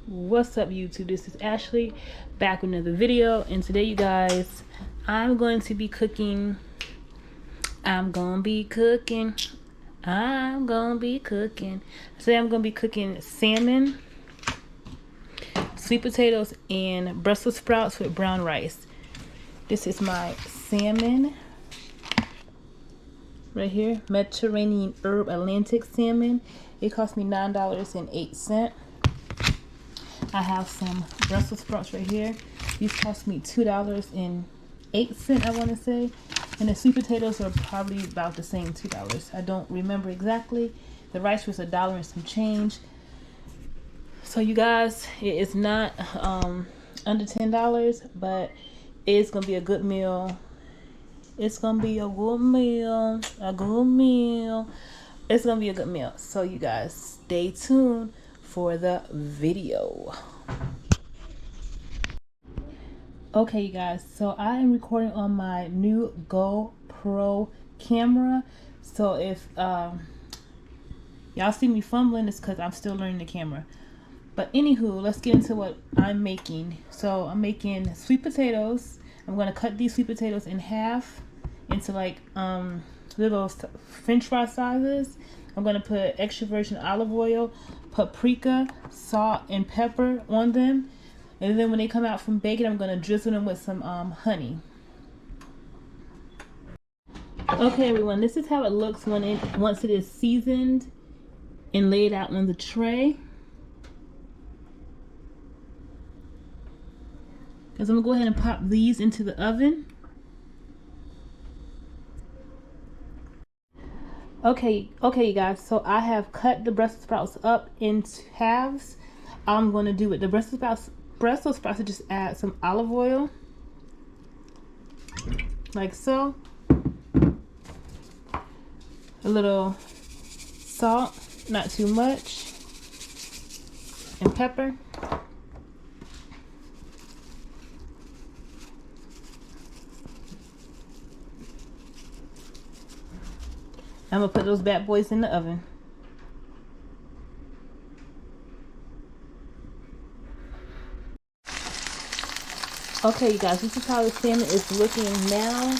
What's up, YouTube? This is Ashley back with another video, and today, you guys, I'm going to be cooking. Today I'm gonna be cooking salmon, sweet potatoes, and Brussels sprouts with brown rice. This is my salmon right here, Mediterranean herb Atlantic salmon. It cost me $9.08. I have some Brussels sprouts right here. These cost me $2.08, I want to say. And the sweet potatoes are probably about the same, $2. I don't remember exactly. The rice was $1 and some change. So you guys, it is not under $10, but it's gonna be a good meal. It's gonna be a good meal. It's gonna be a good meal. So you guys, stay tuned for the video. Okay, you guys, so I am recording on my new GoPro camera. So if y'all see me fumbling, it's because I'm still learning the camera. But anywho, let's get into what I'm making. So I'm making sweet potatoes. I'm going to cut these sweet potatoes in half into like little french fry sizes. I'm going to put extra virgin olive oil, paprika, salt, and pepper on them. And then when they come out from baking, I'm going to drizzle them with some honey. Okay, everyone, this is how it looks once it is seasoned and laid out on the tray. Because I'm going to go ahead and pop these into the oven. Okay, you guys, so I have cut the Brussels sprouts up into halves. I'm going to do with the Brussels sprouts, just add some olive oil, like so. A little salt, not too much, and pepper. I'm gonna put those bad boys in the oven. Okay, you guys, this is how the salmon is looking now.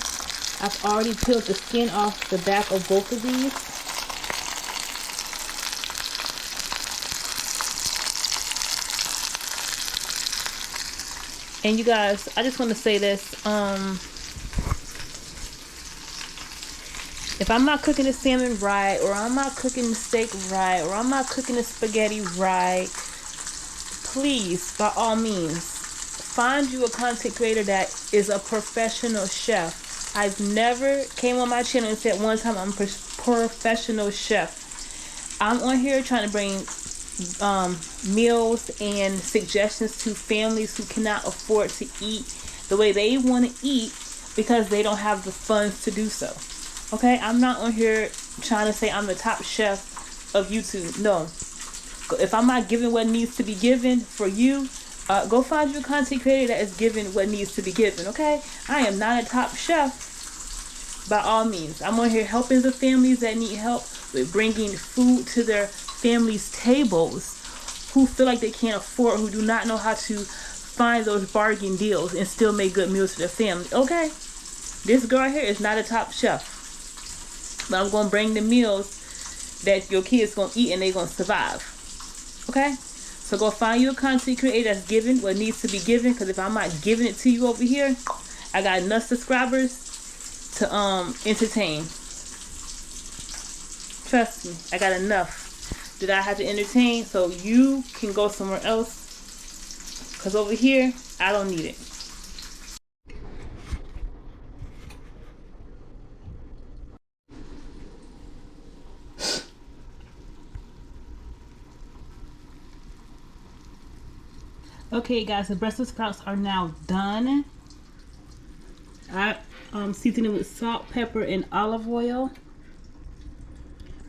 I've already peeled the skin off the back of both of these. And you guys, I just want to say this. If I'm not cooking the salmon right, or I'm not cooking the steak right, or I'm not cooking the spaghetti right, please, by all means, find you a content creator that is a professional chef. I've never came on my channel and said one time I'm a professional chef. I'm on here trying to bring meals and suggestions to families who cannot afford to eat the way they want to eat because they don't have the funds to do so. Okay, I'm not on here trying to say I'm the top chef of YouTube. No. If I'm not giving what needs to be given for you, go find you a content creator that is giving what needs to be given, okay? I am not a top chef by all means. I'm on here helping the families that need help with bringing food to their families' tables, who feel like they can't afford, who do not know how to find those bargain deals and still make good meals for their family, okay? This girl right here is not a top chef. But I'm going to bring the meals that your kids going to eat and they're going to survive. Okay? So go find you a content creator that's giving what needs to be given. Because if I'm not giving it to you over here, I got enough subscribers to entertain. Trust me, I got enough that I have to entertain. So you can go somewhere else. Because over here, I don't need it. Okay, guys, the Brussels sprouts are now done. I seasoned it with salt, pepper, and olive oil.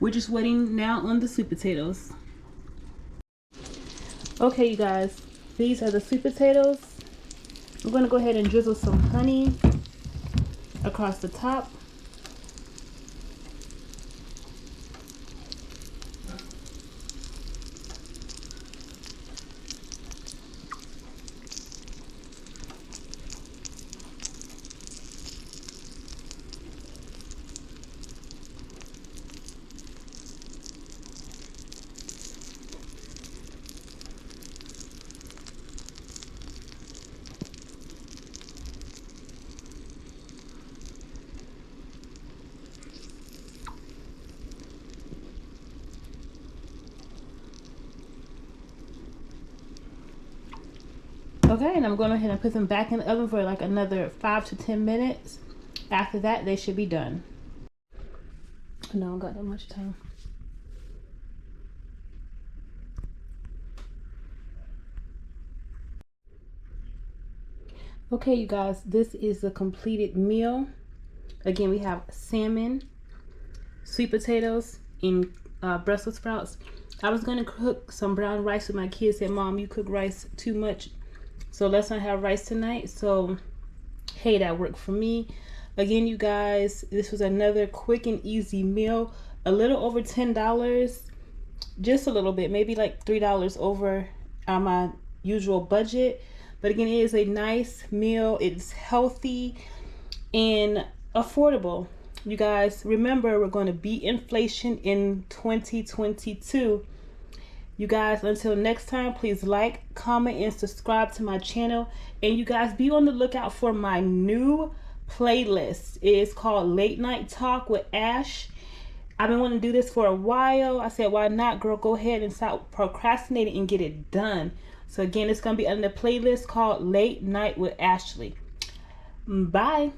We're just waiting now on the sweet potatoes. Okay, you guys, these are the sweet potatoes. I'm going to go ahead and drizzle some honey across the top. Okay, and I'm going ahead and put them back in the oven for like another 5 to 10 minutes. After that, they should be done. No, I don't got that much time. Okay, you guys, this is the completed meal. Again, we have salmon, sweet potatoes, and Brussels sprouts. I was going to cook some brown rice with my kids. Said, Mom, you cook rice too much, so let's not have rice tonight. So, hey, that worked for me. Again, you guys, this was another quick and easy meal. A little over $10, just a little bit, maybe like $3 over my usual budget. But again, it is a nice meal. It's healthy and affordable. You guys, remember, we're going to beat inflation in 2022. You guys, until next time, please like, comment, and subscribe to my channel. And you guys, be on the lookout for my new playlist. It is called Late Night Talk with Ash. I've been wanting to do this for a while. I said, why not, girl? Go ahead and stop procrastinating and get it done. So again, it's going to be under the playlist called Late Night with Ashley. Bye.